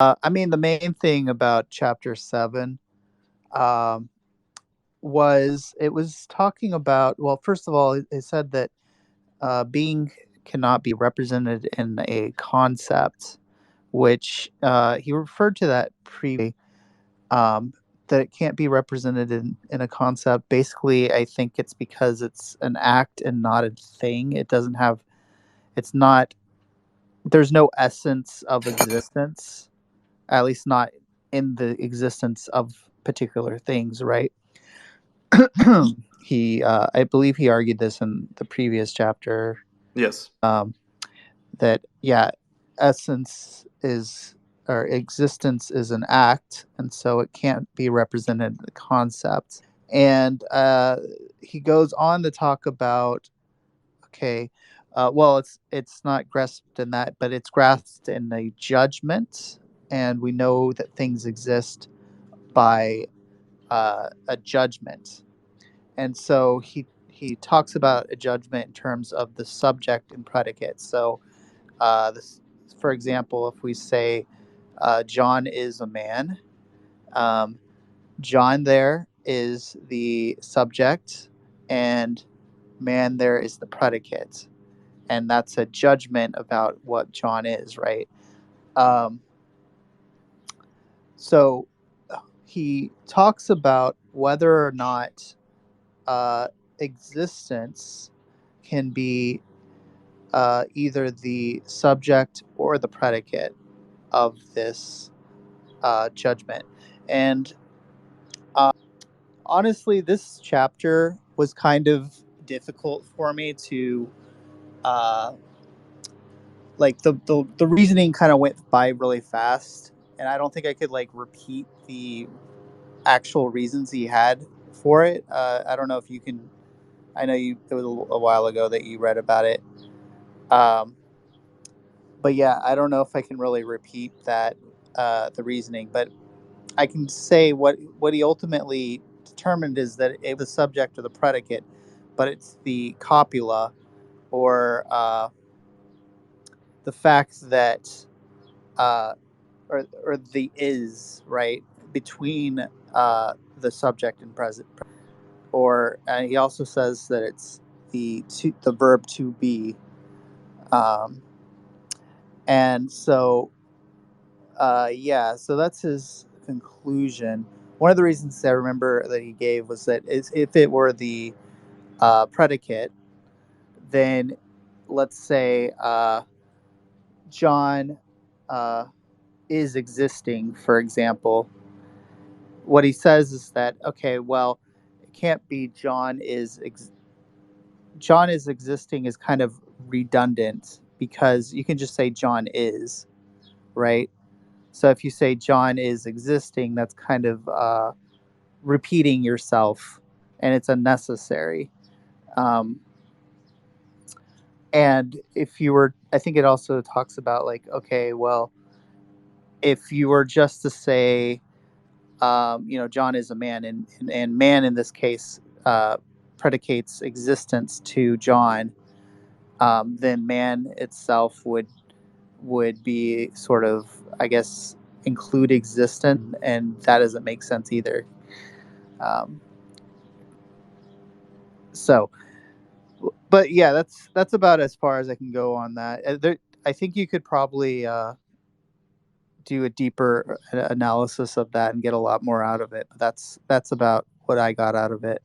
I mean, the main thing about chapter 7 um, was it was talking about, well, first of all, it said that being cannot be represented in a concept, which he referred to that um, that it can't be represented in a concept. Basically, I think it's because it's an act and not a thing. It doesn't have, it's not, there's no essence of existence, at least not in the existence of particular things, right? I believe he argued this in the previous chapter, Yes. um, that, yeah, essence is, or existence is an act, and so it can't be represented in the concept. And he goes on to talk about, okay, well, it's not grasped in that, but it's grasped in a judgment, and we know that things exist by a judgment. And so he talks about a judgment in terms of the subject and predicate. So, this, for example, if we say John is a man, um, John there is the subject, and man there is the predicate, and that's a judgment about what John is, right? Um, so he talks about whether or not uh, existence can be either the subject or the predicate of this judgment. And uh, honestly, this chapter was kind of difficult for me to uh, like the reasoning kind of went by really fast, and I don't think I could like repeat the actual reasons he had for it. I don't know if you can. I know you. It was a while ago that you read about it. Um, but yeah, I don't know if I can really repeat that the reasoning, but I can say what he ultimately determined is that it was the subject or the predicate, but it's the copula or the fact that uh, or the is right between the subject and present. Or he also says that it's the verb to be, um, and so yeah, so that's his conclusion. One of the reasons I remember that he gave was that if it were the predicate, then let's say John uh, is existing, for example. What he says is that, okay, well, it can't be John is existing is kind of redundant because you can just say John is, right? So if you say John is existing, that's kind of repeating yourself, and it's unnecessary. Um, and if you were, I think it also talks about like, okay, well, if you were just to say, John is a man, and man in this case predicates existence to John, then man itself would be sort of, I guess, include existence, and that doesn't make sense either. Um, so, but yeah, that's about as far as I can go on that. I think you could probably do a deeper analysis of that and get a lot more out of it. But that's about what I got out of it.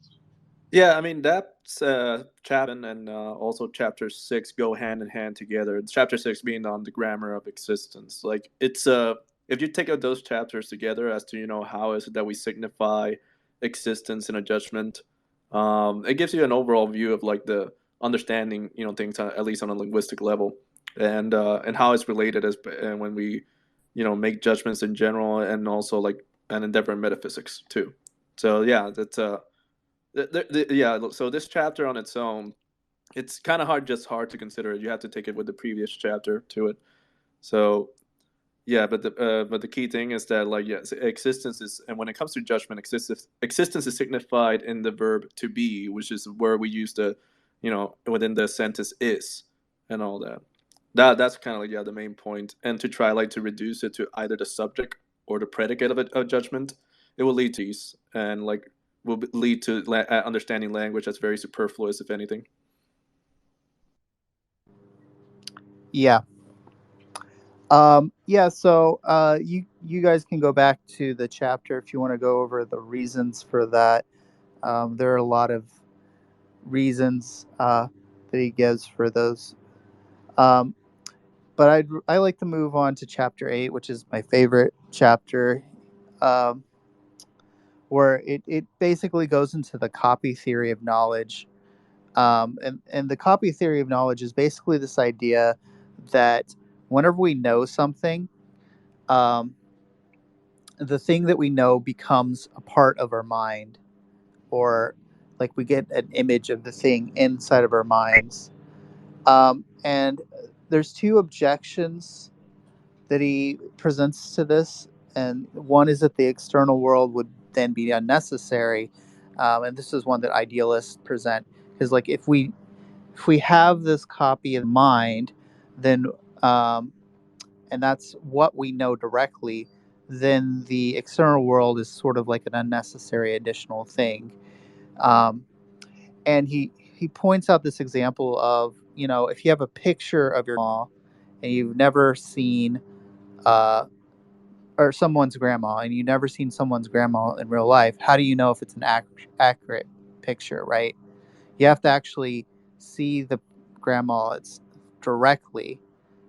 Yeah, I mean that's chapter 7 and also chapter 6 go hand in hand together. Chapter 6 being on the grammar of existence. Like it's if you take out those chapters together as to how is it that we signify existence in a judgment, it gives you an overall view of like the understanding things at least on a linguistic level, and how it's related as and when we make judgments in general, and also like an endeavor in metaphysics too. So yeah, that's yeah, so this chapter on its own, it's kind of hard to consider it. You have to take it with the previous chapter to it. So yeah, but the key thing is that like yes, existence is, and when it comes to judgment, existence is signified in the verb to be, which is where we use the within the sentence is and all that. That's kind of like, yeah, the main point. And to try like to reduce it to either the subject or the predicate of a judgment, it will lead to ease and like lead to understanding language that's very superfluous, if anything. Yeah. Yeah, so you guys can go back to the chapter if you want to go over the reasons for that. There are a lot of reasons that he gives for those. Um, but I like to move on to chapter 8, which is my favorite chapter, um, where it basically goes into the copy theory of knowledge. And the copy theory of knowledge is basically this idea that whenever we know something, um, the thing that we know becomes a part of our mind, or like we get an image of the thing inside of our minds. And there's two objections that he presents to this, and one is that the external world would then be unnecessary, and this is one that idealists present, because like if we have this copy of mind, then and that's what we know directly, then the external world is sort of like an unnecessary additional thing. Um, and he points out this example of, if you have a picture of your grandma and you've never seen uh, or someone's grandma, and you've never seen someone's grandma in real life, how do you know if it's an accurate picture, right? You have to actually see the grandma it's directly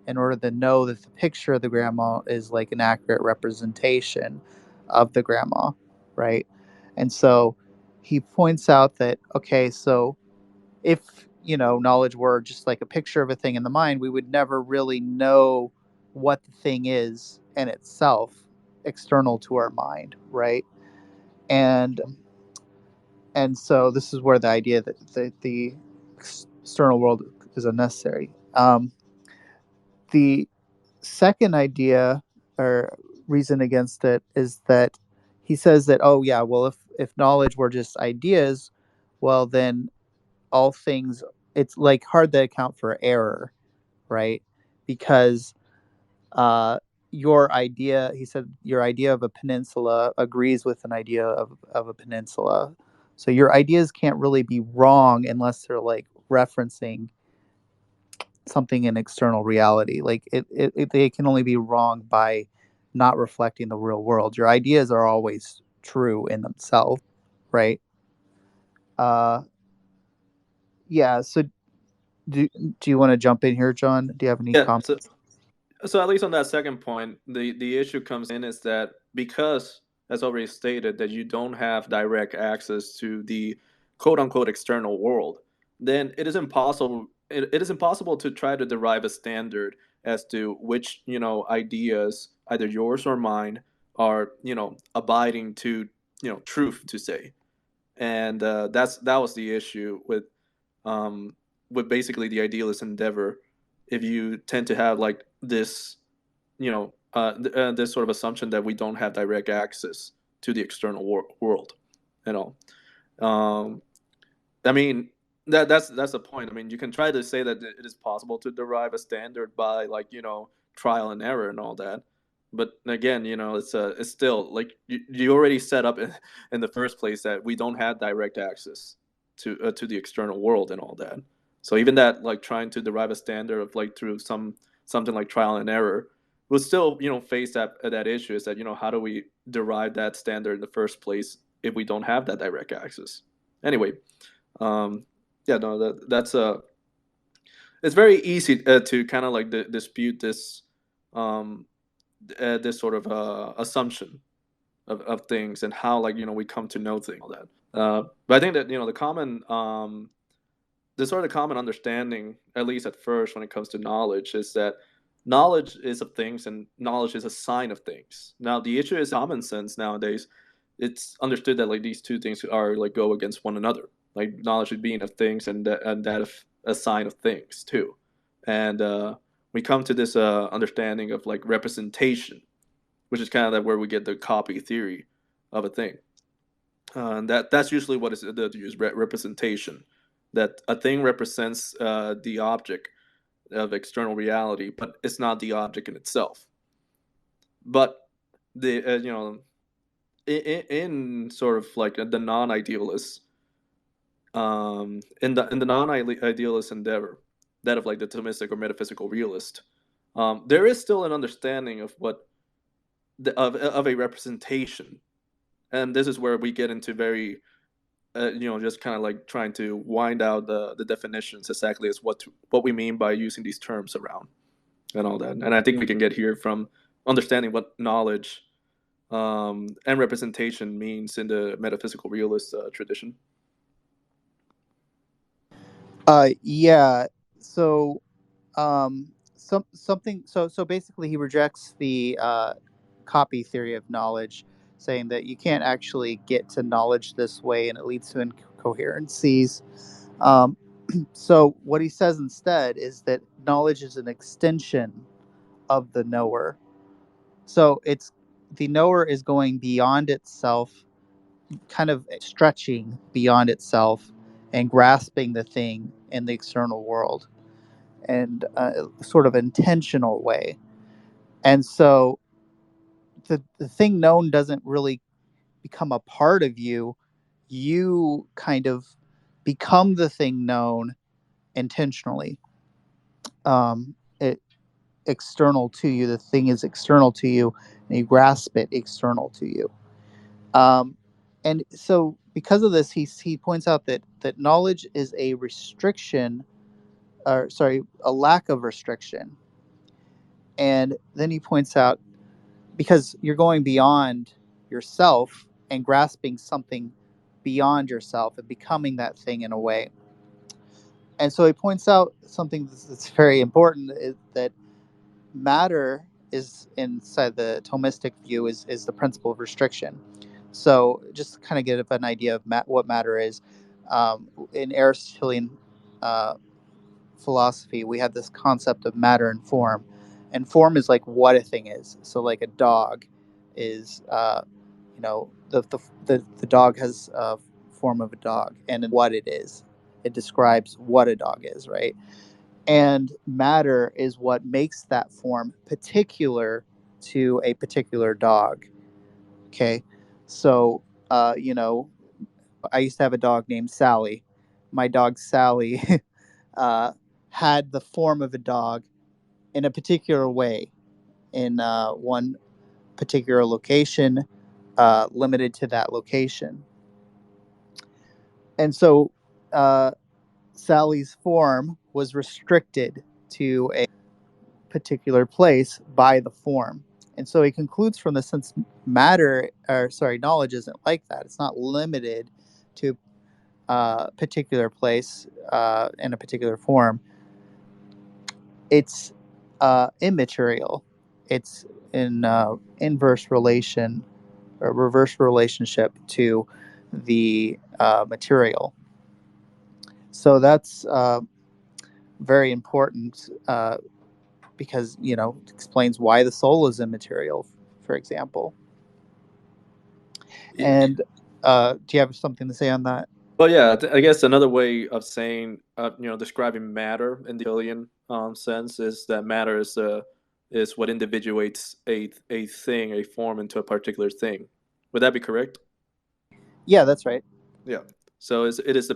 in order to know that the picture of the grandma is like an accurate representation of the grandma, right? And so he points out that, okay, so if knowledge were just like a picture of a thing in the mind, we would never really know what the thing is in itself, external to our mind, right? And and so this is where the idea that the external world is unnecessary. The second idea or reason against it is that he says that, oh yeah, well, if knowledge were just ideas, well then all things, it's like hard to account for error, right? Because uh your idea, he said, your idea of a peninsula agrees with an idea of a peninsula, so your ideas can't really be wrong unless they're like referencing something in external reality. Like they can only be wrong by not reflecting the real world. Your ideas are always true in themselves, right? uh yeah, so do you want to jump in here, John? Do you have any Yeah. So comments? so at least on that second point, the issue comes in is that because, as already stated, that you don't have direct access to the quote unquote external world, then it is impossible to try to derive a standard as to which, ideas, either yours or mine, are, abiding to, truth to say. And that was the issue um, with basically the idealist endeavor. If you tend to have like this, this sort of assumption that we don't have direct access to the external world, you know. Um, I mean, that's the point. I mean, you can try to say that it is possible to derive a standard by like, trial and error and all that. But again, it's still like you already set up in the first place that we don't have direct access to the external world and all that. So even that, like trying to derive a standard of like through something like trial and error, will still face that issue, is that how do we derive that standard in the first place if we don't have that direct access? Anyway, um, yeah, no, that's it's very easy to kind of like dispute um, this sort of assumption of things and how like we come to know things, all that. But I think that the common the sort of common understanding, at least at first, when it comes to knowledge, is that knowledge is of things and knowledge is a sign of things. Now the issue is common sense nowadays. It's understood that like these two things are like go against one another. Like knowledge being of things and that of a sign of things too. And we come to this understanding of like representation, which is kind of that where we get the copy theory of a thing. And that's usually what is the use representation, that a thing represents the object of external reality, but it's not the object in itself. But the in sort of like the non-idealist, in the non-idealist endeavor, that of like the Thomistic or metaphysical realist, there is still an understanding of what of a representation, and this is where we get into very just kind of like trying to wind out the definitions exactly as what we mean by using these terms around and all that. And I think we can get here from understanding what knowledge and representation means in the metaphysical realist tradition. Yeah. So something. So basically, he rejects the copy theory of knowledge, saying that you can't actually get to knowledge this way, and it leads to incoherencies. Um, so what he says instead is that knowledge is an extension of the knower. So it's the knower is going beyond itself, kind of stretching beyond itself and grasping the thing in the external world and sort of intentional way. And so the thing known doesn't really become a part of you. You kind of become the thing known intentionally. It external to you. The thing is external to you, and you grasp it external to you. Um, and so, because of this, he points out that knowledge is a restriction, or sorry, a lack of restriction. And then he points out because you're going beyond yourself and grasping something beyond yourself and becoming that thing in a way. And so he points out something that's very important, is that matter is inside the Thomistic view is the principle of restriction. So just to kind of get an idea of what matter is, in Aristotelian uh, philosophy, we have this concept of matter and form is like what a thing is. So like a dog is, the dog has a form of a dog, and what it is, it describes what a dog is, right? And matter is what makes that form particular to a particular dog. Okay, so I used to have a dog named Sally. My dog Sally uh, had the form of a dog in a particular way in one particular location, limited to that location. And so uh, Sally's form was restricted to a particular place by the form. And so he concludes from this, since knowledge isn't like that. It's not limited to a particular place in a particular form. It's immaterial. It's in inverse relation or reverse relationship to the material. So that's very important because it explains why the soul is immaterial, for example. Yeah. And do you have something to say on that? Well, yeah, I guess another way of saying, describing matter in the alien sense is that matter is what individuates a thing, a form into a particular thing. Would that be correct? Yeah, that's right. Yeah. So it is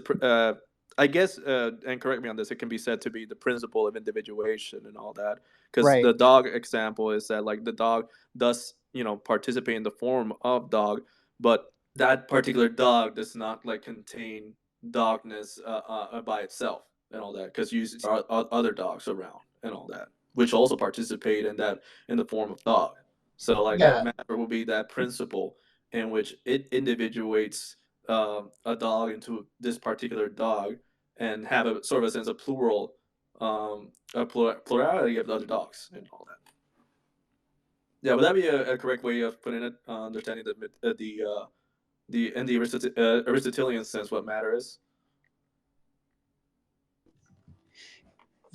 I guess, and correct me on this, it can be said to be the principle of individuation and all that. Because Right. the dog example is that like the dog does, participate in the form of dog, but that particular dog does not like contain dogness by itself and all that. Because you see other dogs around and all that, which also participate in that in the form of dog. So like that Yeah. matter will be that principle in which it individuates a dog into this particular dog and have a sort of a sense of plurality of the other dogs and all that. Yeah, would that be a correct way of putting it? Understanding the in the Aristotelian sense, what matter is.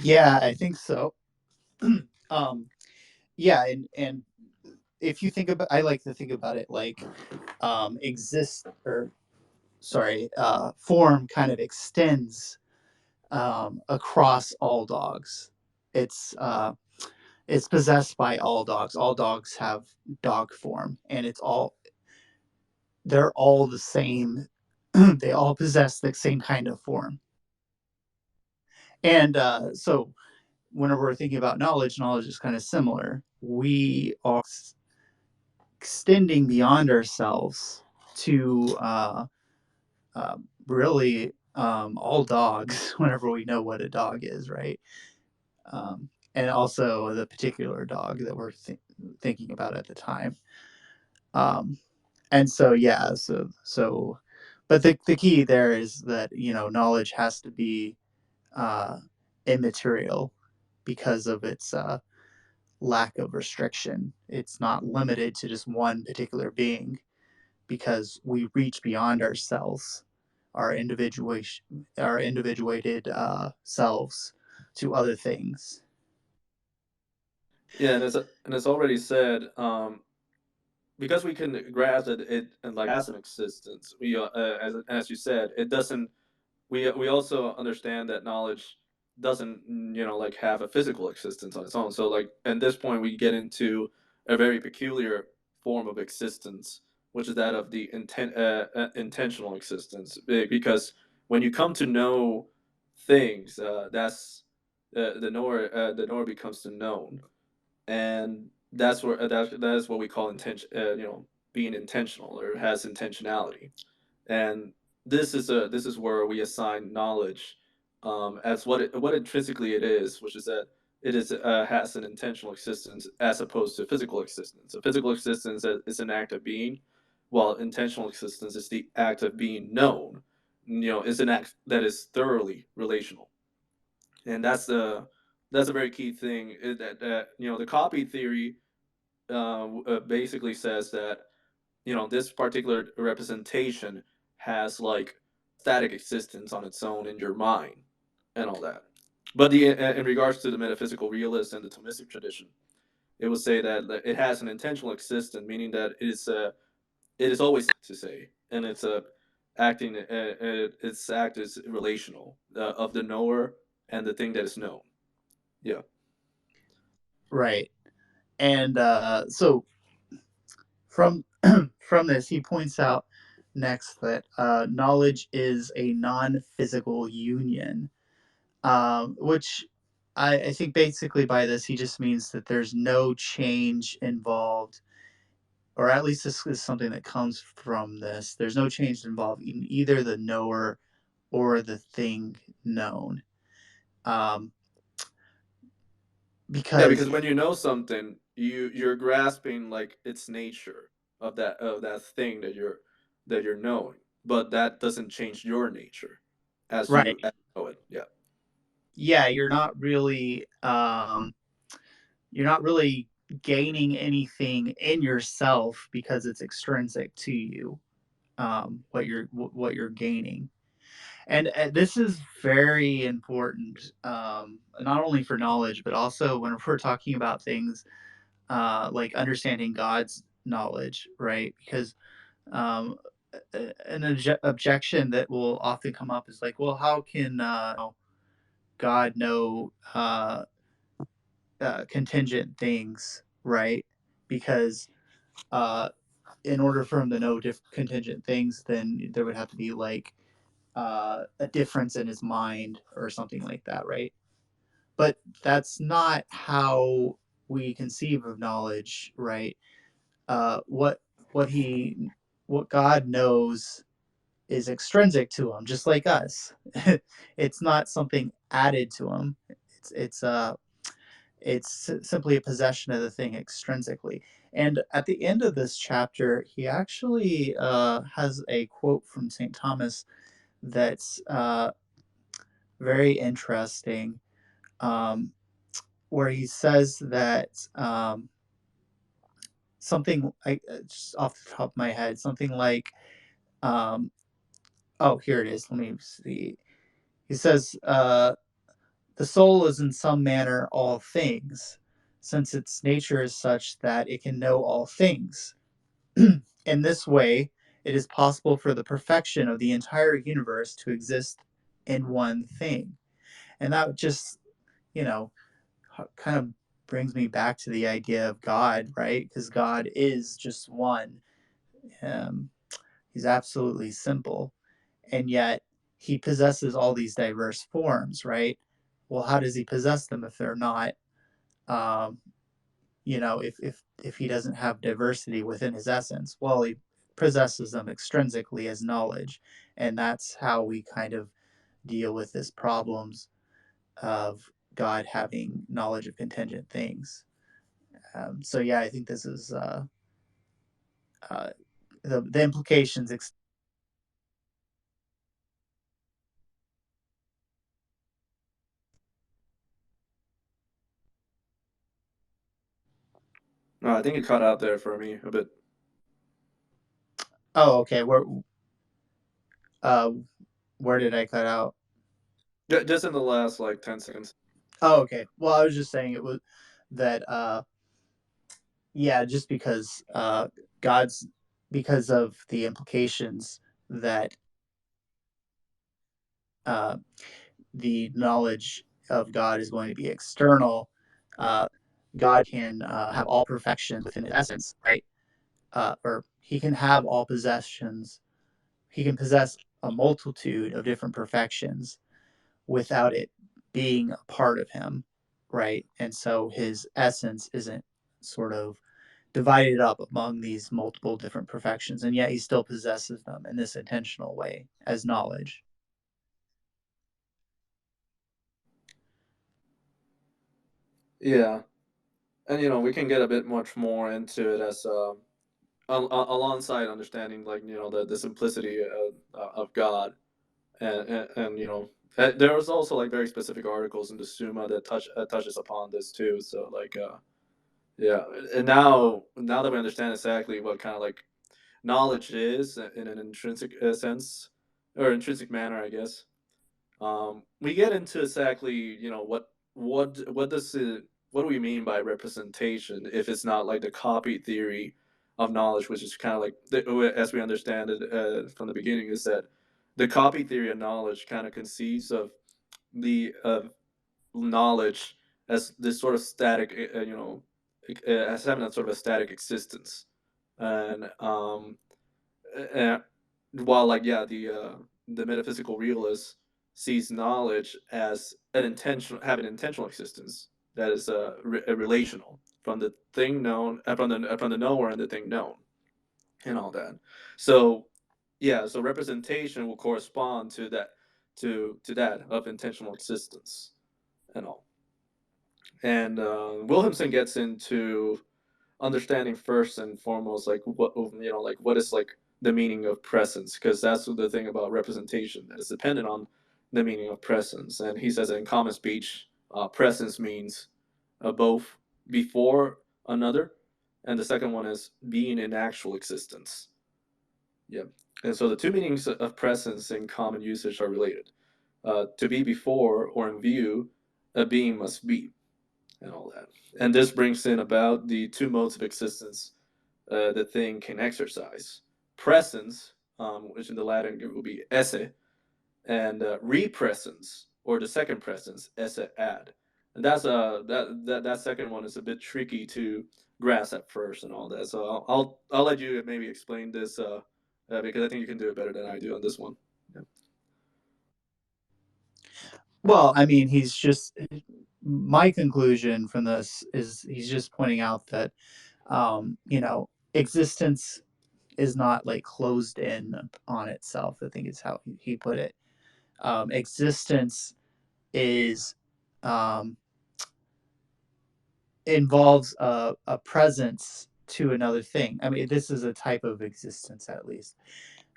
Yeah, I think so. um, yeah, and if you think about, I like to think about it like exist or sorry, form kind of extends across all dogs. it's it's possessed by all dogs. All dogs have dog form, and they're all the same. They all possess the same kind of form. And so, whenever we're thinking about knowledge, knowledge is kind of similar. We are extending beyond ourselves to really all dogs whenever we know what a dog is, right? And also the particular dog that we're thinking about at the time. Um, and so, yeah, but the key there is that, knowledge has to be uh, immaterial because of its lack of restriction. It's not limited to just one particular being because we reach beyond ourselves, our individuated selves to other things. Yeah, and it's already said, because we can grasp that it and like has an existence. We as you said, it doesn't. We also understand that knowledge doesn't like have a physical existence on its own. So like at this point, we get into a very peculiar form of existence, which is that of the intentional existence. Because when you come to know things, that's the knower becomes the known, and that's where that is what we call intention. Being intentional or has intentionality, and this is where we assign knowledge as what intrinsically it is, which is that it is has an intentional existence as opposed to physical existence. A physical existence is an act of being, while intentional existence is the act of being known. Is an act that is thoroughly relational, and that's a very key thing. That the copy theory basically says that this particular representation has like static existence on its own in your mind and all that. But in regards to the metaphysical realist and the Thomistic tradition, it would say that it has an intentional existence, meaning that it is always to say, and it's a acting its act is relational of the knower and the thing that is known. Yeah. Right. And so from from this, he points out next that knowledge is a non-physical union, which I think basically by this he just means that there's no change involved, or at least this is something that comes from this. There's no change involved in either the knower or the thing known, um, Yeah, because because when you know something, you're grasping like its nature of that thing that you're knowing, but that doesn't change your nature right, as you know it. Yeah. yeah, you're not really gaining anything in yourself because it's extrinsic to you, what you're gaining. And this is very important, not only for knowledge but also when we're talking about things like understanding God's knowledge, right? Because um, an objection that will often come up is like, well, how can God know contingent things, right? Because uh, in order for him to know contingent things, then there would have to be like a difference in his mind or something like that, right? But that's not how we conceive of knowledge, right? Uh, what what he what God knows is extrinsic to him, just like us. It's not something added to him. It's it's uh it's simply a possession of the thing extrinsically. And at the end of this chapter, he actually has a quote from St. Thomas that's very interesting, um, where he says that something just off the top of my head, something like, um, oh, here it is. Let me see. He says, the soul is in some manner all things, since its nature is such that it can know all things. In this way, it is possible for the perfection of the entire universe to exist in one thing. And that just, you know, kind of brings me back to the idea of God, right? Because God is just one. Um, he's absolutely simple, and yet he possesses all these diverse forms, right? Well, how does he possess them if they're not, um, if he doesn't have diversity within his essence? Well, he possesses them extrinsically as knowledge, and that's how we kind of deal with this problems of God having knowledge of contingent things. So yeah, I think this is uh, the implications. No, I think it cut out there for me a bit. Oh, okay. Uh, where did I cut out? Just in the last like 10 seconds. Oh, okay. Well, I was just saying it was that. Yeah, just God's because of the implications that uh, the knowledge of God is going to be external. Uh, God can have all perfection within his essence, right? Or he can have all possessions. He can possess a multitude of different perfections without it being a part of him, right? And so his essence isn't sort of divided up among these multiple different perfections, and yet he still possesses them in this intentional way as knowledge. Yeah, and we can get a bit much more into it as alongside understanding like the simplicity of God and there was also like very specific articles in the Summa that touches upon this too. So like yeah, and now that we understand exactly what kind of like knowledge is in an intrinsic sense or intrinsic manner, I guess. We get into exactly what does it what do we mean by representation if it's not like the copy theory of knowledge, which is kind of like as we understand it from the beginning, is that the copy theory of knowledge kind of conceives of the knowledge as this sort of static, as having that sort of a static existence, and uh, while like yeah the metaphysical realist sees knowledge as an intentional having an intentional existence that is relational from the thing known from the knower and the thing known and all that. So yeah, so representation will correspond to that to that of intentional existence and all. And Wilhelmsen gets into understanding first and foremost like like what is like the meaning of presence, because that's the thing about representation that is dependent on the meaning of presence. And he says in common speech, presence means both before another, and the second one is being in actual existence. Yeah. And so the two meanings of presence in common usage are related. To be before or in view, a being must be, and all that. And this brings in about the two modes of existence the thing can exercise: presence, which in the Latin will be esse, and represence, or the second presence, esse ad. And that second one is a bit tricky to grasp at first and all that. So I'll let you maybe explain this because I think you can do it better than I do on this one. Yeah. Well, I mean, he's just my conclusion from this is he's just pointing out that existence is not like closed in on itself. I think is how he put it. Existence is um, involves a presence to another thing. I mean, this is a type of existence, at least.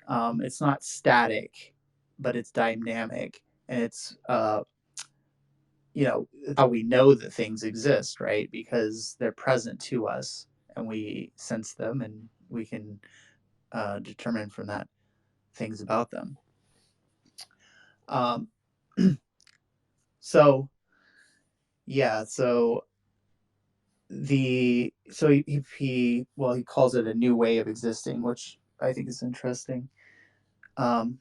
It's not static, but it's dynamic, and it's how we know that things exist, right? Because they're present to us, and we sense them, and we can determine from that things about them. Um, so yeah, so he calls it a new way of existing, which I think is interesting. Um,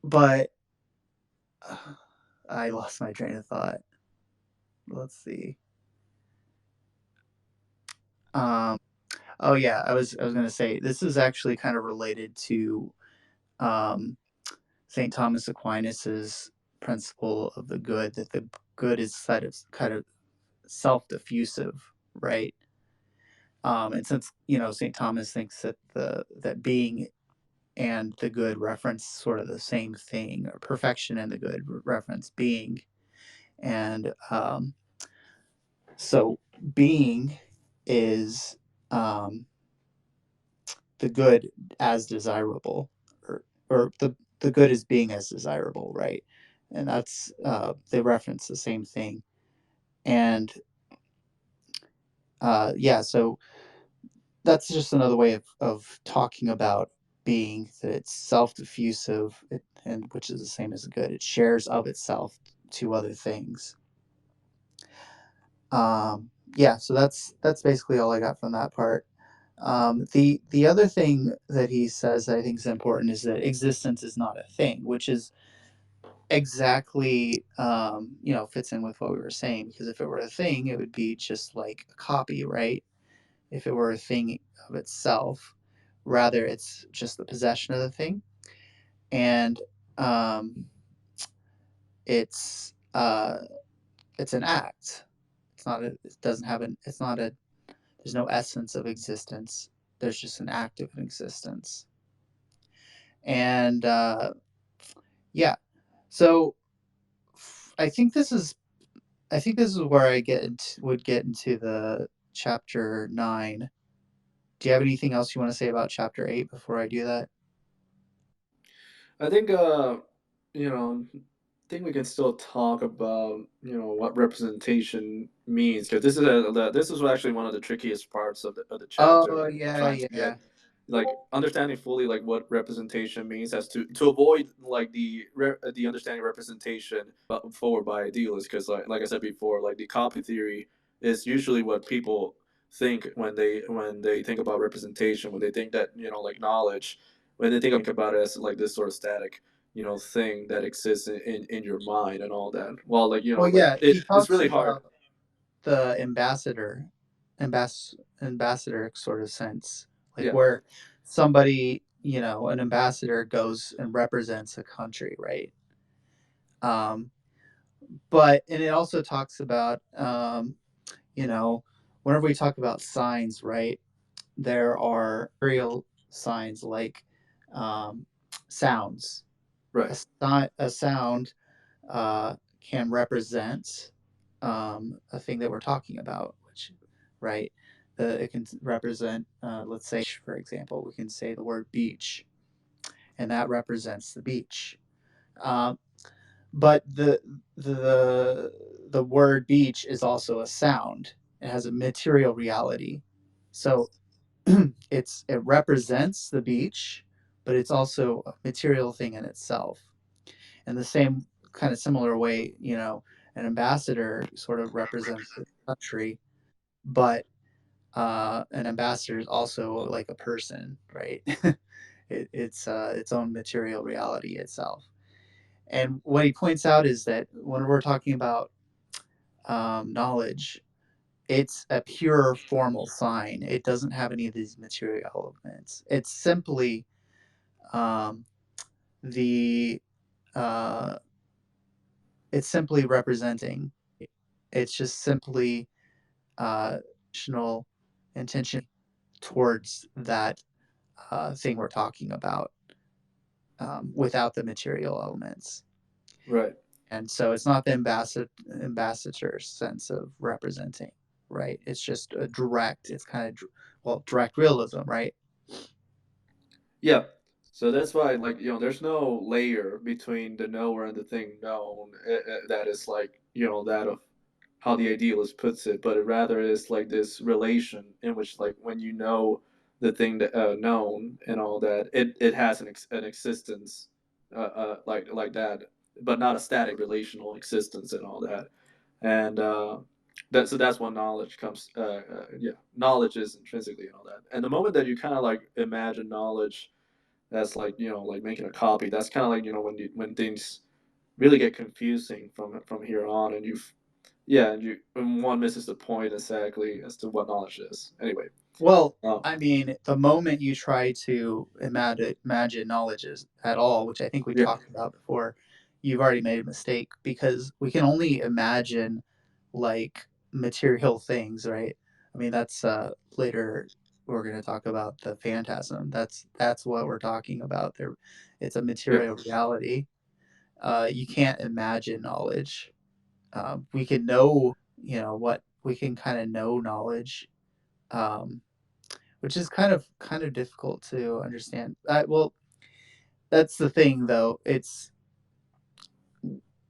but I lost my train of thought. let's see. Um, oh yeah, I was gonna say this is actually kind of related to um, Saint Thomas Aquinas's principle of the good, that the good is kind of self-diffusive, right? And since Saint Thomas thinks that that being and the good reference sort of the same thing, or perfection and the good reference being, and so being is the good as desirable, or the good is being as desirable, right? And that's they reference the same thing, and yeah, so that's just another way of talking about being, that it's self-diffusive, and which is the same as good. It shares of itself to other things. Yeah, so that's basically all I got from that part. The other thing that he says that I think is important is that existence is not a thing, which is exactly fits in with what we were saying, because if it were a thing, it would be just like a copy, right? If it were a thing of itself, rather it's just the possession of the thing, and um, it's it's an act. It's not a. It doesn't have an. It's not a. There's no essence of existence. There's just an act of an existence, and yeah. So I think this is. I think this is where I would get into the chapter 9. Do you have anything else you want to say about chapter 8 before I do that? I think you know, I think we can still talk about what representation means, because this is actually one of the trickiest parts of the chapter, Oh like yeah, trying to get yeah. like understanding fully like what representation means, as to avoid like the understanding representation forward by idealists, because like I said before, like the copy theory is usually what people think when they think about representation, when they think that like knowledge, when they think about it as like this sort of static thing that exists in your mind and all that. Well, like Well, like yeah, he it's talks really hard. about the ambassador sort of sense, like Yeah. where somebody, an ambassador goes and represents a country, right? Um, but and it also talks about, you know, whenever we talk about signs, right? There are real signs like sounds. Right. A sound can represent a thing that we're talking about, which, right? It can represent, let's say, for example, we can say the word beach, and that represents the beach. Um, but the word beach is also a sound. It has a material reality, so it represents the beach, but it's also a material thing in itself. In the same kind of similar way, an ambassador sort of represents the country, but an ambassador is also like a person, right? It's its own material reality itself. And what he points out is that when we're talking about knowledge, it's a pure formal sign. It doesn't have any of these material elements. It's simply um, the uh, it's simply representing. It's just simply intentional intention towards that thing we're talking about, without the material elements. Right. And so it's not the ambassador sense of representing, right? It's just a direct. It's kind of direct realism, right? Yeah. So that's why, like, there's no layer between the knower and the thing known, that is like, that of how the idealist puts it, but it rather is like this relation in which, like, when you know the thing that known and all that, it has an existence, like that, but not a static relational existence and all that. And that's when knowledge comes. Yeah, knowledge is intrinsically and all that. And the moment that you kind of like imagine knowledge as like like making a copy, that's kind of like when things really get confusing from here on, and Yeah, and one misses the point exactly as to what knowledge is. Anyway, Well, um, I mean, the moment you try to imagine knowledge is at all, which I think we yeah, talked about before, you've already made a mistake because we can only imagine like material things, right? I mean, that's later we're going to talk about the phantasm. That's what we're talking about there. It's a yeah, material reality. You can't imagine knowledge. We can know, what we can kind of know knowledge. Um, which is kind of difficult to understand. Well, that's the thing, though. It's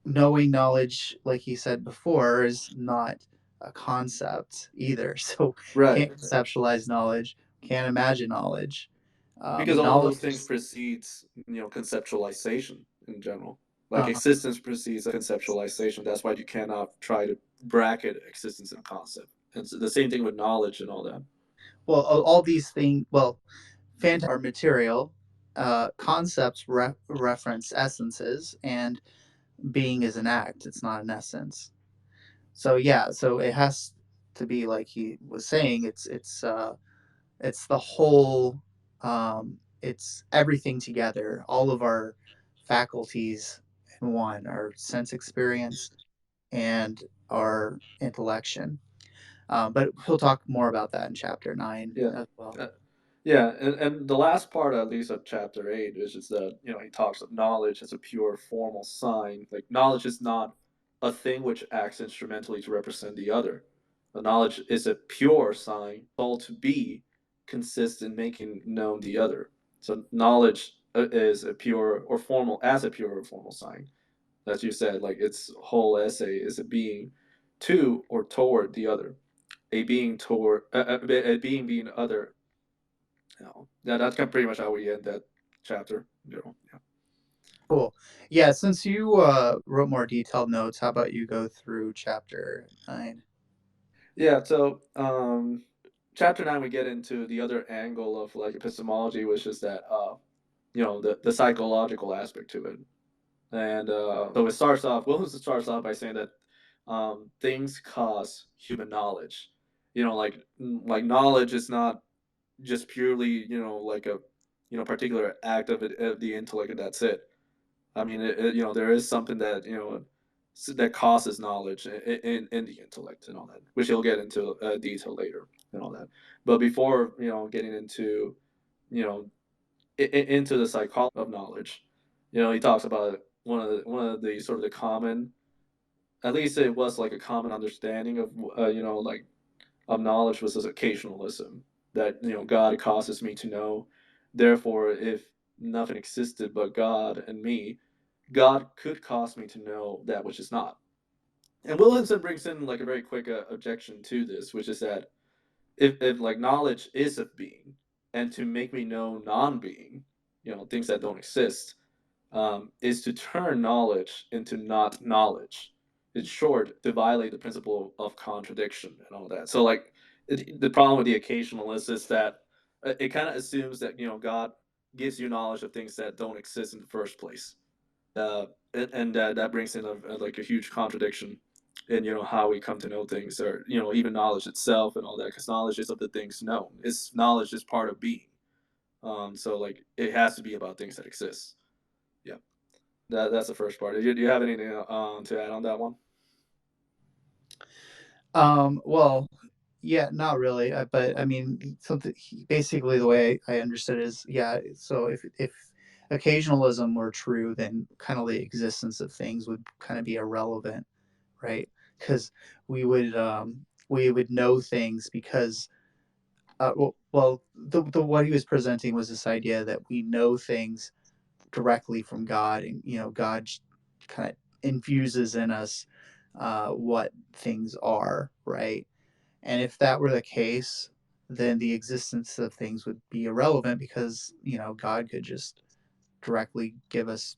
knowing knowledge, like he said before, is not a concept either. So right. can't conceptualize knowledge, can't imagine knowledge. Because all of Knowledge. those things precedes, conceptualization in general. Like Uh, existence precedes conceptualization. That's why you cannot try to bracket existence in a concept. And so the same thing with knowledge and all that. well, all these things. Well, are material. Concepts reference essences, and being is an act. It's not an essence. So yeah, so it has to be like he was saying. It's the whole. It's everything together. All of our faculties in one: our sense experience and our intellection. But he'll talk more about that in chapter 9 Yeah. as well. Uh, yeah, and the last part, at least of chapter 8, is just that, he talks of knowledge as a pure formal sign. Like, knowledge is not a thing which acts instrumentally to represent the other. But knowledge is a pure sign, all to be consists in making known the other. So, knowledge is a pure or formal, as a pure or formal sign. As you said, like, its whole essay is a being to or toward the other. A being toward, a being being other. Yeah, that's kind of pretty much how we end that chapter. Yeah. Cool. Yeah, since you wrote more detailed notes, how about you go through chapter 9? Yeah. So, chapter 9, we get into the other angle of like epistemology, which is that the psychological aspect to it. And so it starts off. Williams starts off by saying that things cause human knowledge. Like knowledge is not just purely like a particular act of the intellect, and that's it. I mean, there is something that that causes knowledge in the intellect and all that, which he'll get into detail later and all that. But before getting into you know into the psychology of knowledge, he talks about one of the sort of the common, at least it was like a common understanding of like of knowledge was this occasionalism, that God causes me to know. Therefore, if nothing existed but God and me, God could cause me to know that which is not. And Williamson brings in like a very quick objection to this, which is that if like knowledge is of being, and to make me know non-being, things that don't exist, is to turn knowledge into not knowledge. In short, to violate the principle of contradiction and all that. So like the problem with the occasionalist is that it kind of assumes that God gives you knowledge of things that don't exist in the first place, and that brings in like a huge contradiction in how we come to know things, or even knowledge itself and all that, because knowledge is of the things known. It's knowledge is part of being. So like it has to be about things that exist. Yeah, that's the first part. Do you have anything to add on that one? Well, yeah, not really, but I mean, something basically the way I understood it is, yeah. So if occasionalism were true, then kind of the existence of things would kind of be irrelevant, right? Because we would know things because the what he was presenting was this idea that we know things directly from God, and God kind of infuses in us what things are, right? And if that were the case, then the existence of things would be irrelevant because God could just directly give us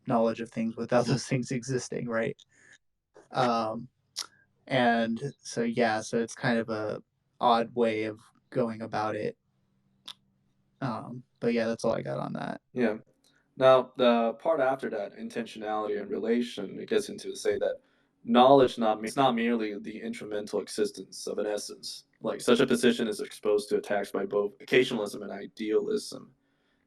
knowledge of things without those things existing, right? Um, and so yeah, so it's kind of a odd way of going about it. But yeah, that's all I got on that. Yeah. Now the part after that, intentionality and relation, it gets into say that knowledge not it's not merely the instrumental existence of an essence. Like such a position is exposed to attacks by both occasionalism and idealism.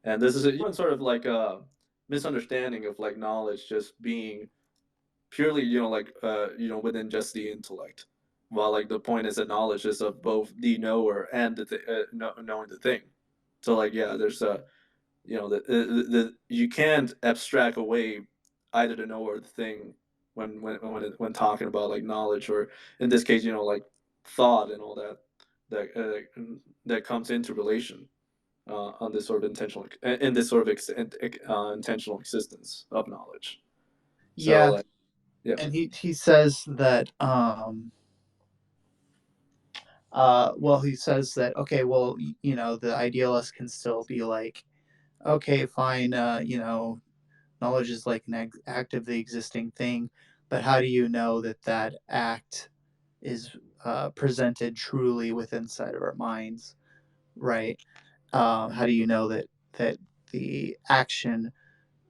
And this is even sort of like a misunderstanding of like knowledge just being purely, within just the intellect. While like the point is that knowledge is of both the knower and knowing the thing. So like yeah, there's a the you can't abstract away either the know or the thing when talking about like knowledge or in this case like thought and all that that comes into relation on this sort of intentional in this sort of intentional existence of knowledge. So Yeah, like yeah. and he says that well, he says that, okay, well, the idealist can still be like, okay, fine, knowledge is like an act of the existing thing, but how do you know that that act is presented truly within inside of our minds, right? How do you know that the action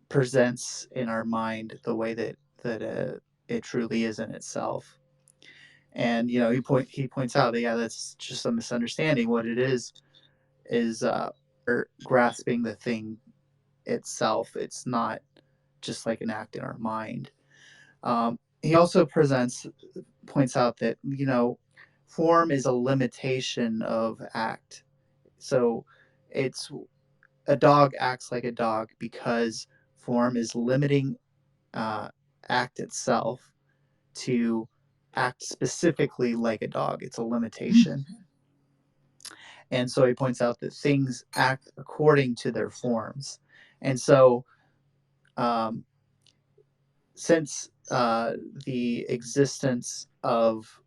presents in our mind the way that it truly is in itself? And he points out that, yeah, that's just a misunderstanding. What it is we're grasping the thing itself. It's not just like an act in our mind. He also presents points out that form is a limitation of act. So it's a dog acts like a dog because form is limiting uh, act itself to act specifically like a dog. It's a limitation. And so he points out that things act according to their forms. And so, um, since the existence of,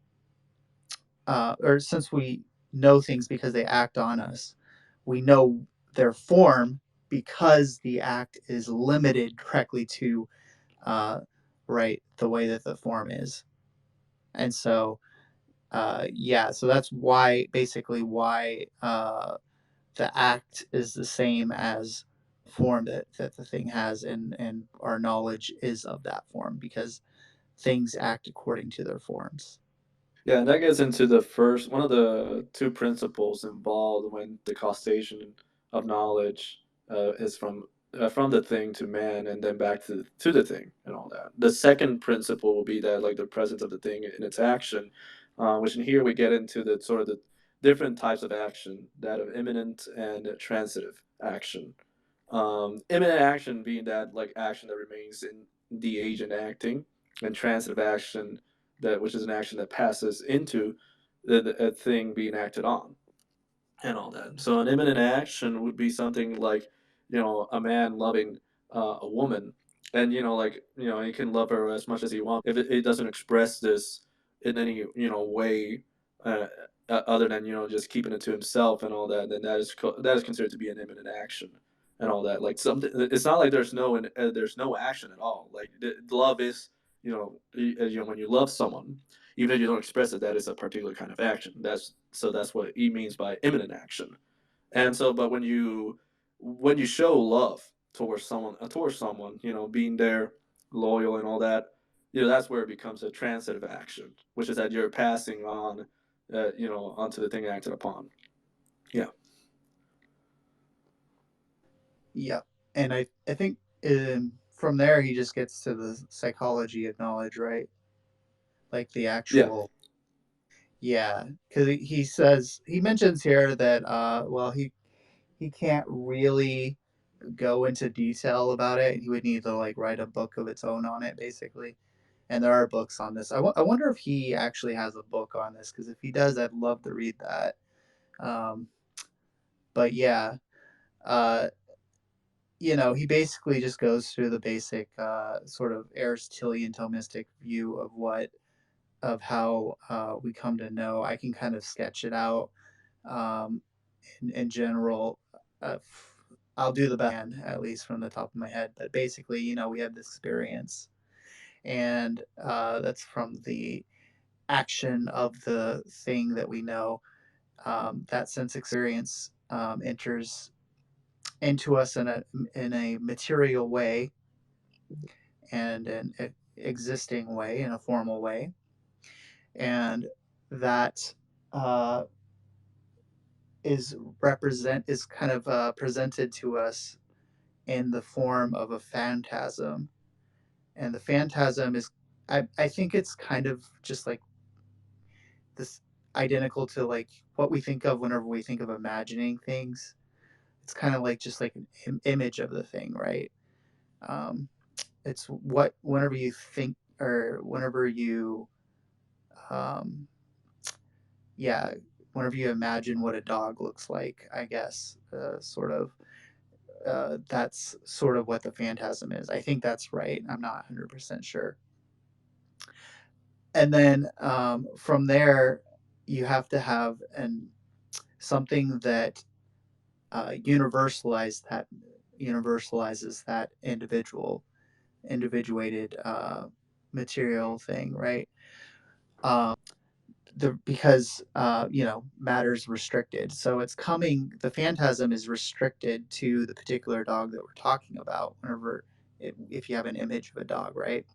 or since we know things because they act on us, we know their form because the act is limited directly to, uh, right, the way that the form is. And so, yeah, so that's why, basically, why the act is the same as form that the thing has, and our knowledge is of that form because things act according to their forms. Yeah, and that gets into the first one of the two principles involved when the causation of knowledge is from the thing to man and then back to the thing and all that. The second principle will be that like the presence of the thing in its action, which in here we get into the sort of the different types of action, that of imminent and transitive action. Imminent action being that like action that remains in the agent acting, and transitive action that which is an action that passes into a thing being acted on and all that. So an imminent action would be something like, a man loving a woman, and like he can love her as much as he wants. If it doesn't express this in any way, uh, other than just keeping it to himself and all that, then that is considered to be an imminent action and all that. Like something, it's not like there's no action at all. Like love is when you love someone, even if you don't express it, that is a particular kind of action. That's what he means by imminent action. And so, but when you show love towards someone, being there, loyal, and all that, that's where it becomes a transitive action, which is that you're passing on, onto the thing acted upon. Yeah, Yeah, and I think from there he just gets to the psychology of knowledge, right? Like the yeah, actual, yeah, because he says, he mentions here that well, he can't really go into detail about it. He would need to like write a book of its own on it, basically. And there are books on this. I wonder if he actually has a book on this, because if he does, I'd love to read that. Um, but yeah, uh, he basically just goes through the basic sort of Aristotelian Thomistic view of how we come to know. I can kind of sketch it out um, in general. Uh, I'll do the best I can, at least from the top of my head. But basically, we have this experience, and that's from the action of the thing that we know. That sense experience enters into us in a material way, and existing way, in a formal way, and that uh, is kind of presented to us in the form of a phantasm. And the phantasm is, I think it's kind of just like this, identical to like what we think of whenever we think of imagining things. It's kind of like just like an image of the thing, right? Um, it's what, whenever you think, or whenever you, um, yeah, whenever you imagine what a dog looks like, I guess, sort of, that's sort of what the phantasm is. I think that's right. I'm not 100% sure. And then from there, you have to have something that universalizes that individuated material thing, right? Because matter's restricted, so the phantasm is restricted to the particular dog that we're talking about. If you have an image of a dog, right?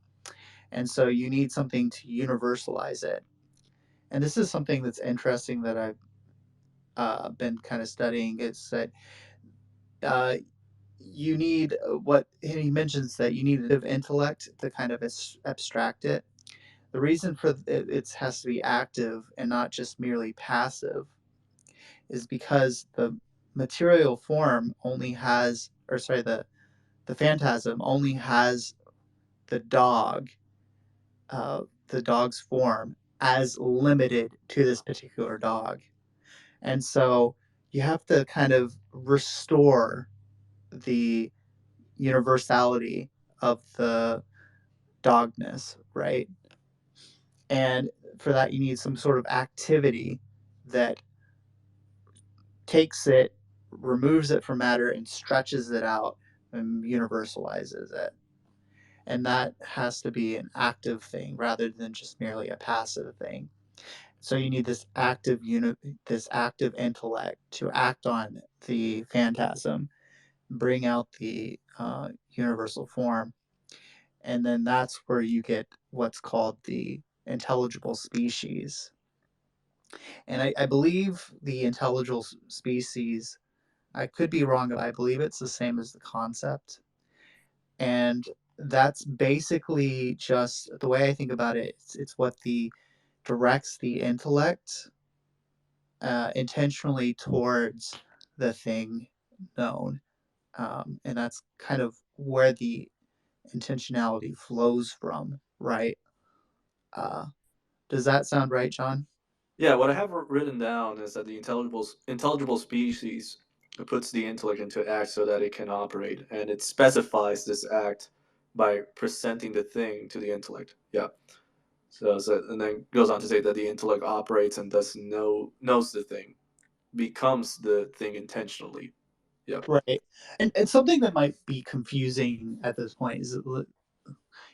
And so you need something to universalize it. And this is something that's interesting that I've been kind of studying. Is that uh, you need what he mentions, that you need an intellect to kind of abstract it. The reason for it has to be active and not just merely passive is because the material form only has, or sorry, the phantasm only has the dog, the dog's form as limited to this particular dog. And so you have to kind of restore the universality of the dogness, right? And for that, you need some sort of activity that takes it, removes it from matter, and stretches it out and universalizes it. And that has to be an active thing rather than just merely a passive thing. So you need this active intellect to act on the phantasm, bring out the universal form, and then that's where you get what's called the intelligible species. And I believe the intelligible species, I could be wrong, but I believe it's the same as the concept. And that's basically just the way I think about it. It's what the directs the intellect intentionally towards the thing known. And that's kind of where the intentionality flows from, right? Uh, does that sound right, John? Yeah, what I have written down is that the intelligible species puts the intellect into act so that it can operate, and it specifies this act by presenting the thing to the intellect. Yeah. So and then goes on to say that the intellect operates and thus knows the thing, becomes the thing intentionally. Yeah. Right. And something that might be confusing at this point is,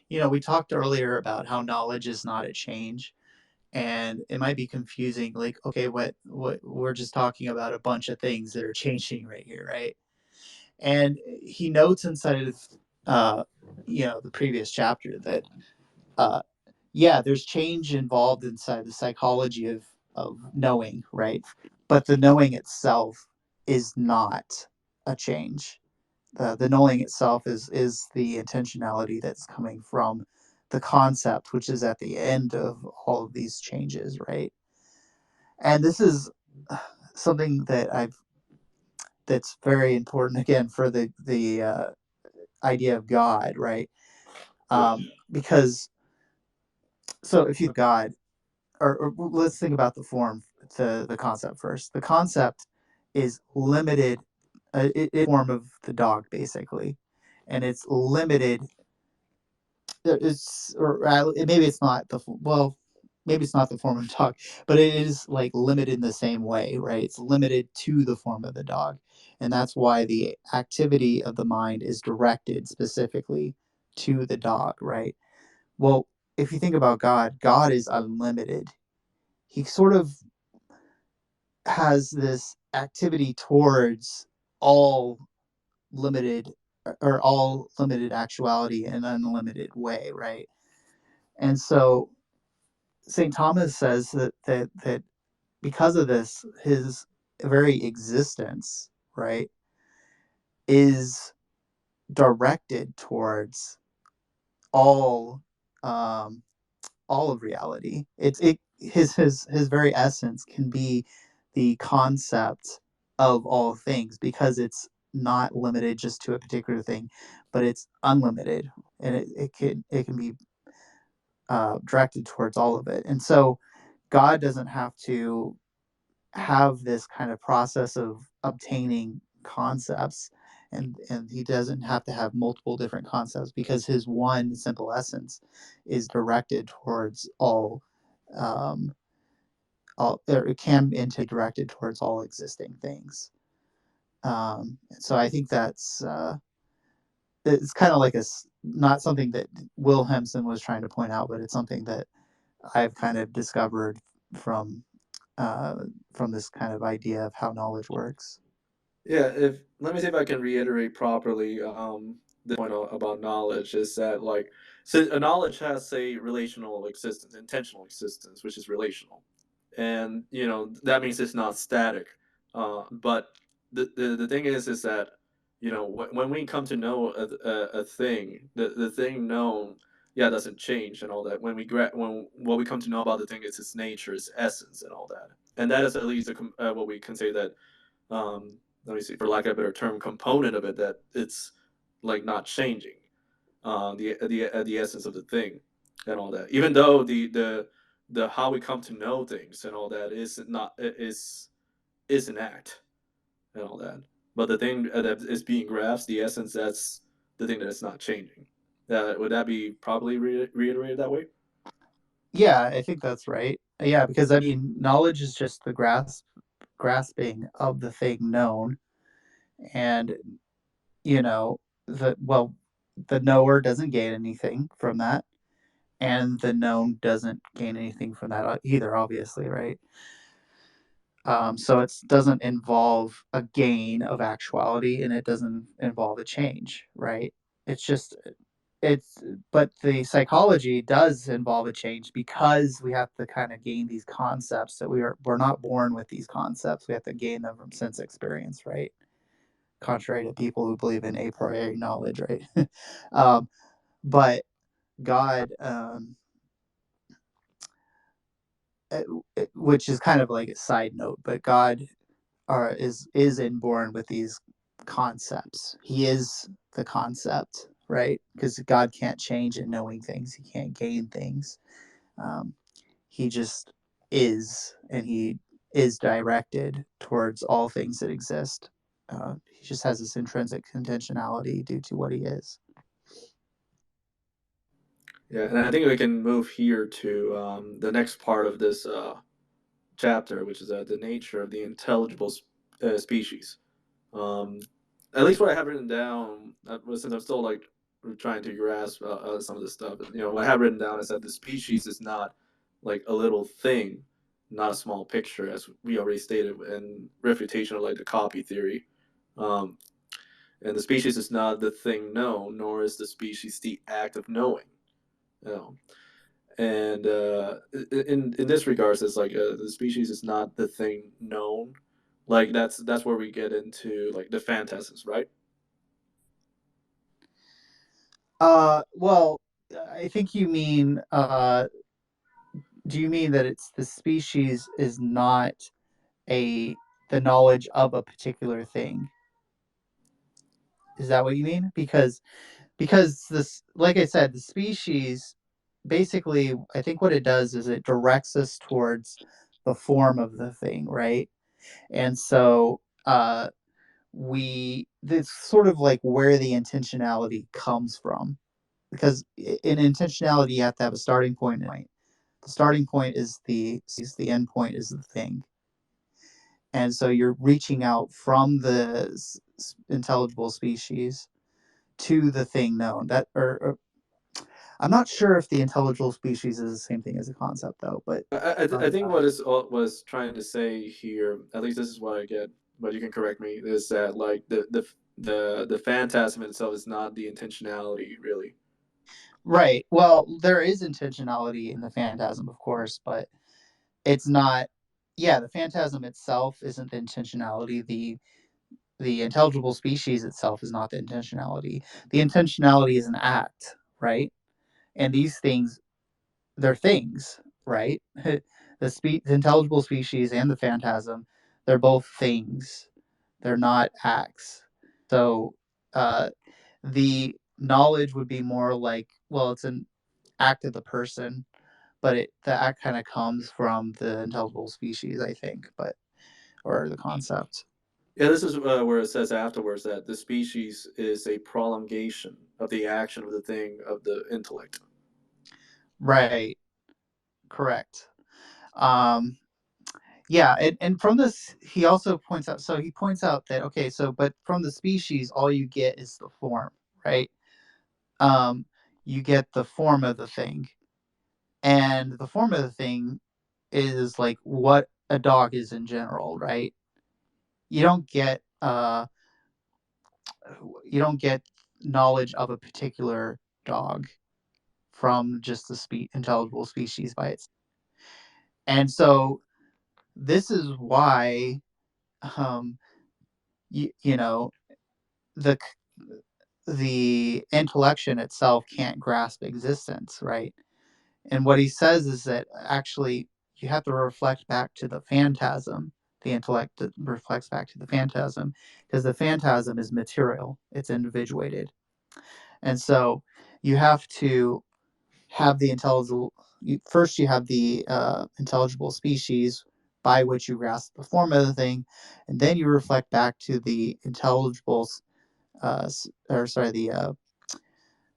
we talked earlier about how knowledge is not a change. And it might be confusing, like, okay, what we're just talking about a bunch of things that are changing right here, right? And he notes inside of the previous chapter that uh, yeah, there's change involved inside the psychology of knowing, right? But the knowing itself is not a change. The knowing itself is the intentionality that's coming from the concept, which is at the end of all of these changes, right? And this is something that's very important again for the idea of God, right? Yeah. Because so if you God, or let's think about the form, the concept first. The concept is limited, form of the dog basically, and it's limited. It's or maybe it's not well, maybe it's not the form of the dog, but it is like limited in the same way, right? It's limited to the form of the dog, and that's why the activity of the mind is directed specifically to the dog, right? Well, if you think about God, God is unlimited. He sort of has this activity towards all limited, or all limited actuality in an unlimited way, right? And so St. Thomas says that because of this, his very existence, right, is directed towards all um, all of reality. It his very essence can be the concept of all things because it's not limited just to a particular thing, but it's unlimited and it can be directed towards all of it. And so God doesn't have to have this kind of process of obtaining concepts, and he doesn't have to have multiple different concepts because his one simple essence is directed towards um or it can be directed towards all existing things. So I think that's it's kind of like not something that Wilhelmsen was trying to point out, but it's something that I've kind of discovered from uh, from this kind of idea of how knowledge works. Yeah, if let me see if I can reiterate properly. The point about knowledge is that like, so a knowledge has a relational existence, intentional existence, which is relational, and you know that means it's not static. But the thing is that you know when we come to know a thing, the thing known, yeah, doesn't change and all that. When what we come to know about the thing is its nature, its essence, and all that, and that is at least what we can say that let me see, for lack of a better term, component of it that it's like not changing the essence of the thing and all that. Even though the how we come to know things and all that is not is an act and all that. But the thing that is being grasped, the essence, that's the thing that is not changing. Would that be probably reiterated that way? Yeah, I think that's right. Yeah, because I mean, knowledge is just the grasping of the thing known, and you know, the knower doesn't gain anything from that, and the known doesn't gain anything from that either. Obviously, right? So it doesn't involve a gain of actuality, and it doesn't involve a change, right? It's just it's but the psychology does involve a change because we have to kind of gain these concepts that we're not born with these concepts. We have to gain them from sense experience, right? Contrary to people who believe in a priori knowledge, right? um, but God, uh, which is kind of like a side note, but God is inborn with these concepts. He is the concept, right? Because God can't change in knowing things. He can't gain things. Um, he just is, and he is directed towards all things that exist. He just has this intrinsic intentionality due to what he is. Yeah, and I think we can move here to the next part of this chapter, which is the nature of the intelligible species. Um, at least what I have written down, since I'm still like trying to grasp some of this stuff, you know, what I have written down is that the species is not like a little thing, not a small picture, as we already stated in refutation of like the copy theory. Um, and the species is not the thing known, nor is the species the act of knowing. You know? And in this regards, it's like the species is not the thing known. Like that's where we get into like the phantasms, right? Well, I think you mean. Do you mean that it's the species is not a the knowledge of a particular thing? Is that what you mean? Because this, like I said, the species basically, I think what it does is it directs us towards the form of the thing, right? And so we it's sort of like where the intentionality comes from, because in intentionality you have to have a starting point and point. The starting point is the end point is the thing, and so you're reaching out from the intelligible species to the thing known. Or I'm not sure if the intelligible species is the same thing as a concept though, I but think what is was trying to say here, at least this is what I get, but you can correct me, is that like the phantasm itself is not the intentionality really. Right. Well, there is intentionality in the phantasm, of course, but it's not. Yeah, the phantasm itself isn't the intentionality. The intelligible species itself is not the intentionality. The intentionality is an act, right? And these things, they're things, right? The intelligible species and the phantasm, they're both things. They're not acts. So uh, the knowledge would be more like, well, it's an act of the person, but the act kind of comes from the intelligible species, I think, but or the concept. Yeah, this is where it says afterwards that the species is a prolongation of the action of the thing of the intellect. Right. Correct. Um, yeah, and from this, he also points out. So he points out that okay, so but from the species, all you get is the form, right? Um, you get the form of the thing, and the form of the thing is like what a dog is in general, right? You don't get you don't get knowledge of a particular dog from just the intelligible species by itself. And so this is why um you know the the intellection itself can't grasp existence, right? And what he says is that actually you have to reflect back to the phantasm, the intellect that reflects back to the phantasm, because the phantasm is material, it's individuated. And so you have to have the intelligible, first you have the intelligible species by which you grasp the form of the thing, and then you reflect back to the intelligible, or sorry,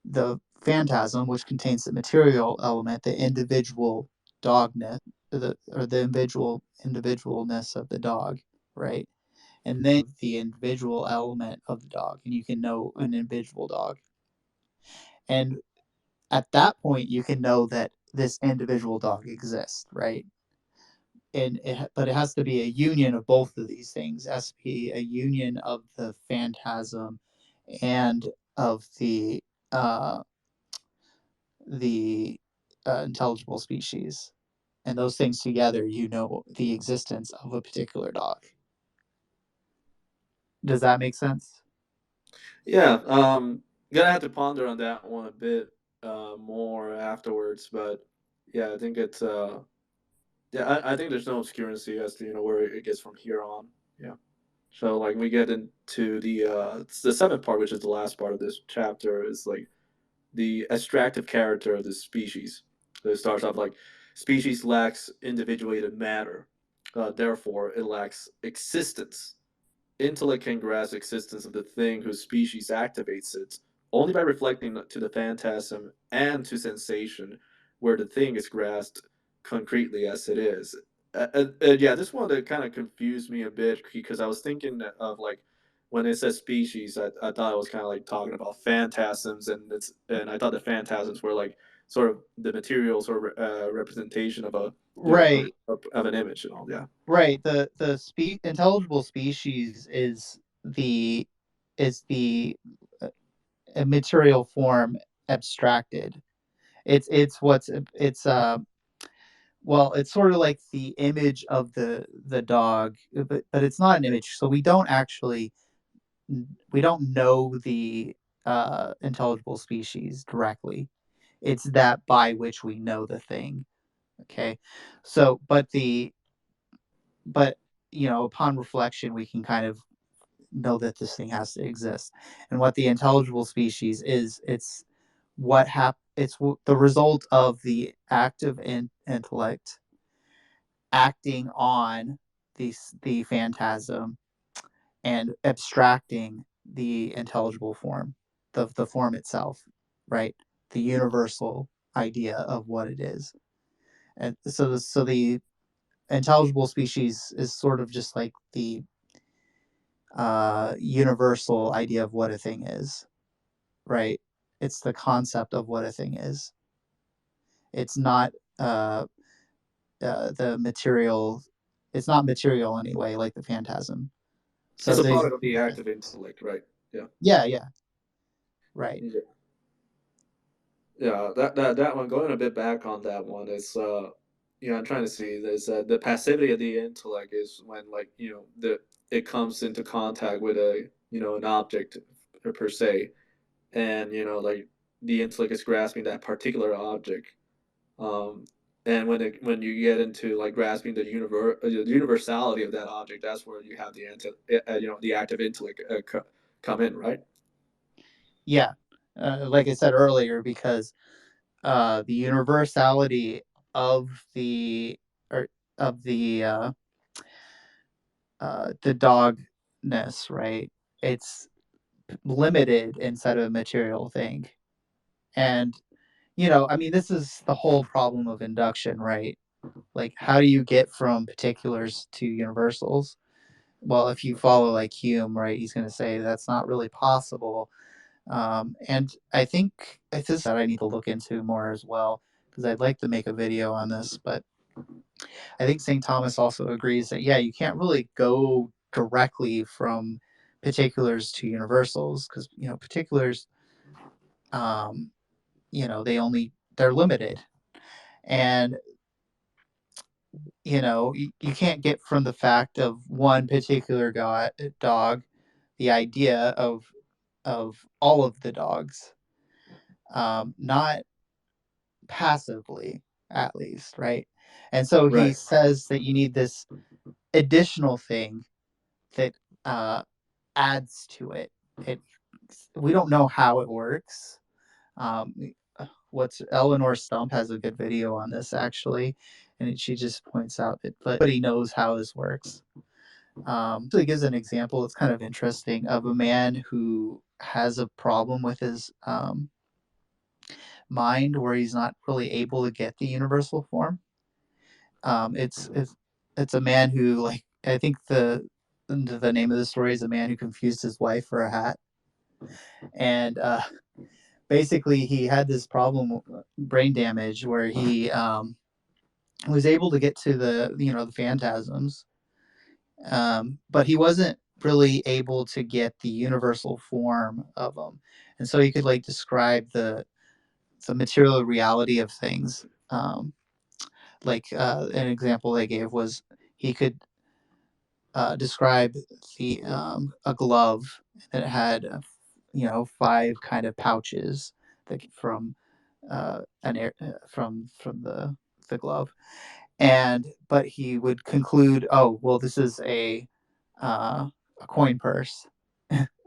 the phantasm, which contains the material element, the individual dogness, or the individualness of the dog, right? And then the individual element of the dog, and you can know an individual dog. And at that point, you can know that this individual dog exists, right? But it has to be a union of both of these things. It has to be a union of the phantasm and of uh, the intelligible species, and those things together, you know the existence of a particular dog. Does that make sense? Yeah, gonna have to ponder on that one a bit more afterwards, but yeah, I think it's yeah, I think there's no obscurancy as to where it gets from here on. Yeah. So like we get into it's the seventh part, which is the last part of this chapter, is like the extractive character of the species. So it starts off like species lacks individuated matter, therefore it lacks existence. Intellect can grasp existence of the thing whose species activates it only by reflecting to the phantasm and to sensation, where the thing is grasped concretely as it is. Yeah, this one that kind of confused me a bit because I was thinking of like when it says species, I thought it was kind of like talking about phantasms, and I thought the phantasms were like sort of the material sort of representation of a Right, of an image and all. Yeah. right. The intelligible species is the material form abstracted. It's what's it's well, it's sort of like the image of the dog, but it's not an image. So we don't know the intelligible species directly. It's that by which we know the thing. Okay, so but upon reflection, we can kind of know that this thing has to exist. And what the intelligible species is, it's the result of the active intellect acting on the phantasm and abstracting the intelligible form, the form itself, right? The universal idea of what it is. And so the intelligible species is sort of just like the universal idea of what a thing is, right? It's the concept of what a thing is. It's not uh, the material. It's not material anyway, like the phantasm. So It's a they, product of the active intellect, right? Yeah. yeah, yeah, right. Yeah. Yeah, that one, going a bit back on that one is I'm trying to see this the passivity of the intellect is when, like, the it comes into contact with a, an object per se, and like the intellect is grasping that particular object. Um, and when you get into like grasping the universality of that object, that's where you have the active intellect come in, right? Yeah, like I said earlier, because the universality of the or of the dogness, right? It's limited inside of a material thing, and I mean, this is the whole problem of induction, right? Like, how do you get from particulars to universals? Well, if you follow like Hume, right, he's going to say that's not really possible. And I think this is that I need to look into more as well, because I'd like to make a video on this. But I think St. Thomas also agrees that, yeah, you can't really go directly from particulars to universals, because, particulars, um, they're limited. And, you can't get from the fact of one particular dog the idea of all of the dogs, not passively, at least, right? And so he Right. says that you need this additional thing that uh, adds to it. It we don't know how it works. Um, what's Eleanor Stump has a good video on this actually, and she just points out that but he knows how this works. So he gives an example. It's kind of interesting of a man who has a problem with his mind, where he's not really able to get the universal form. It's a man who, like, I think the name of the story is a man who confused his wife for a hat, and basically he had this problem, brain damage, where he was able to get to the phantasms, but he wasn't really able to get the universal form of them, and so he could like describe the material reality of things. Like an example they gave was he could describe the a glove that had five kind of pouches that from an air from the glove, and but he would conclude, oh well, this is a coin purse,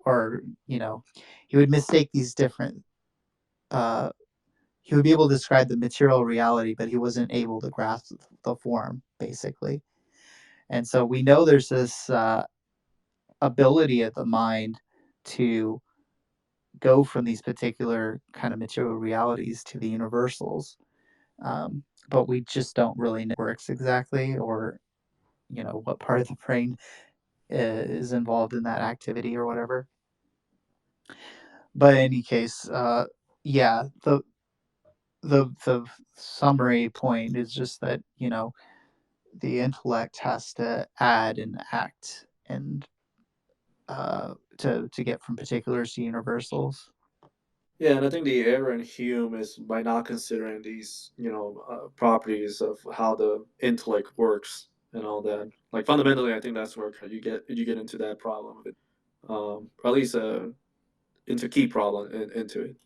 or he would mistake these different. Uh, he would be able to describe the material reality, but he wasn't able to grasp the form, basically. And so we know there's this ability of the mind to go from these particular kind of material realities to the universals. But we just don't really know how it works exactly, or what part of the brain is involved in that activity or whatever. But in any case, yeah, the summary point is just that the intellect has to add and act and to get from particulars to universals. Yeah, and I think the error in Hume is by not considering these, properties of how the intellect works and all that. Like fundamentally, I think that's where you get into that problem of it, or at least into key problem into it.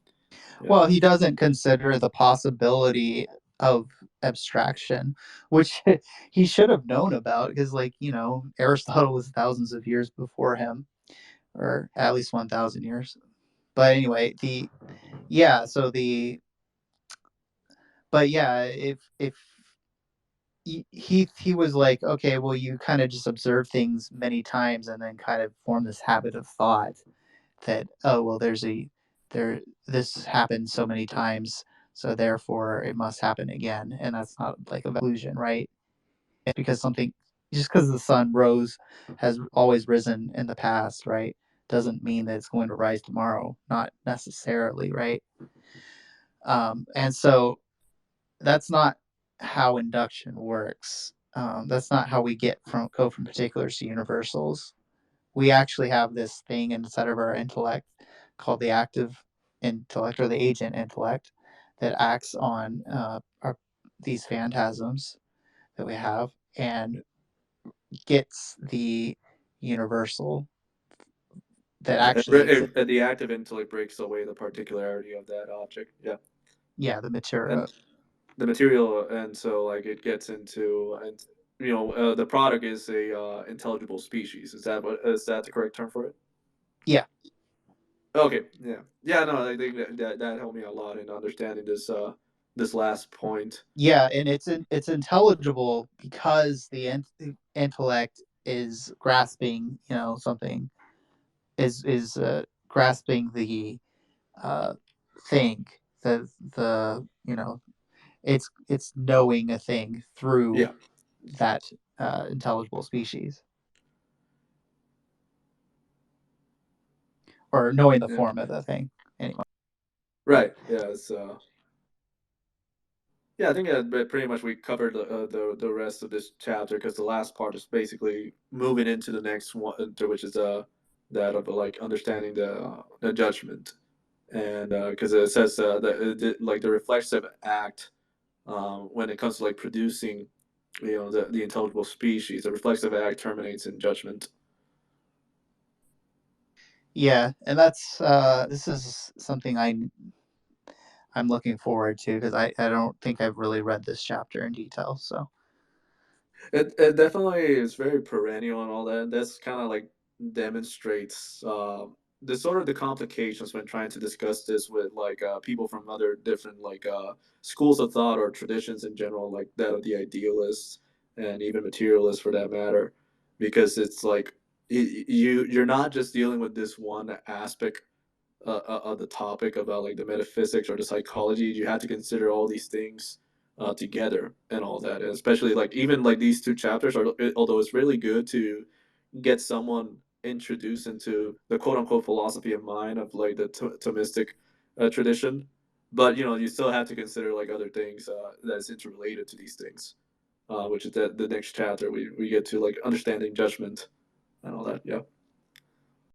Yeah. Well, he doesn't consider the possibility of abstraction, which he should have known about, because, like, Aristotle was thousands of years before him, or at least 1,000 years. But anyway, the but yeah, if he was like, okay, well, you kind of just observe things many times and then kind of form this habit of thought that, oh well, there this happened so many times, so therefore it must happen again, and that's not like a conclusion, right? Because something just because the sun rose has always risen in the past, right, doesn't mean that it's going to rise tomorrow, not necessarily, right? And so that's not how induction works. That's not how we go from particulars to universals. We actually have this thing inside of our intellect called the active intellect, or the agent intellect, that acts on these phantasms that we have and gets the universal that actually exists. The active intellect breaks away the particularity of that object. Yeah, Yeah, the material. and the material, and so like it gets into, and the product is a intelligible species. Is that the correct term for it? Yeah, Okay, yeah, yeah. No, I think that helped me a lot in understanding this last point. yeah, and it's intelligible because the intellect is grasping, something is grasping the uh, thing, the it's knowing a thing through Yeah, that intelligible species, or knowing the yeah, form of the thing. Anyway, right. Yeah, it's yeah. I think pretty much we covered the rest of this chapter because the last part is basically moving into the next one, which is that of like understanding the judgment, and because it says that like the reflexive act, when it comes to like producing, the intelligible species, the reflexive act terminates in judgment. yeah, and that's this is something I'm looking forward to because I don't think I've really read this chapter in detail. So It definitely is very perennial and all that. That's kind of like demonstrates the sort of the complications when trying to discuss this with like people from other different like schools of thought or traditions in general, like that of the idealists and even materialists for that matter, because it's like you're not just dealing with this one aspect of the topic about like the metaphysics or the psychology. You have to consider all these things together and all that, and especially like even like these two chapters are, although it's really good to get someone introduced into the quote unquote philosophy of mind of like the Thomistic tradition, but you still have to consider like other things that's interrelated to these things, which is that the next chapter we get to like understanding judgment and all that. Yeah.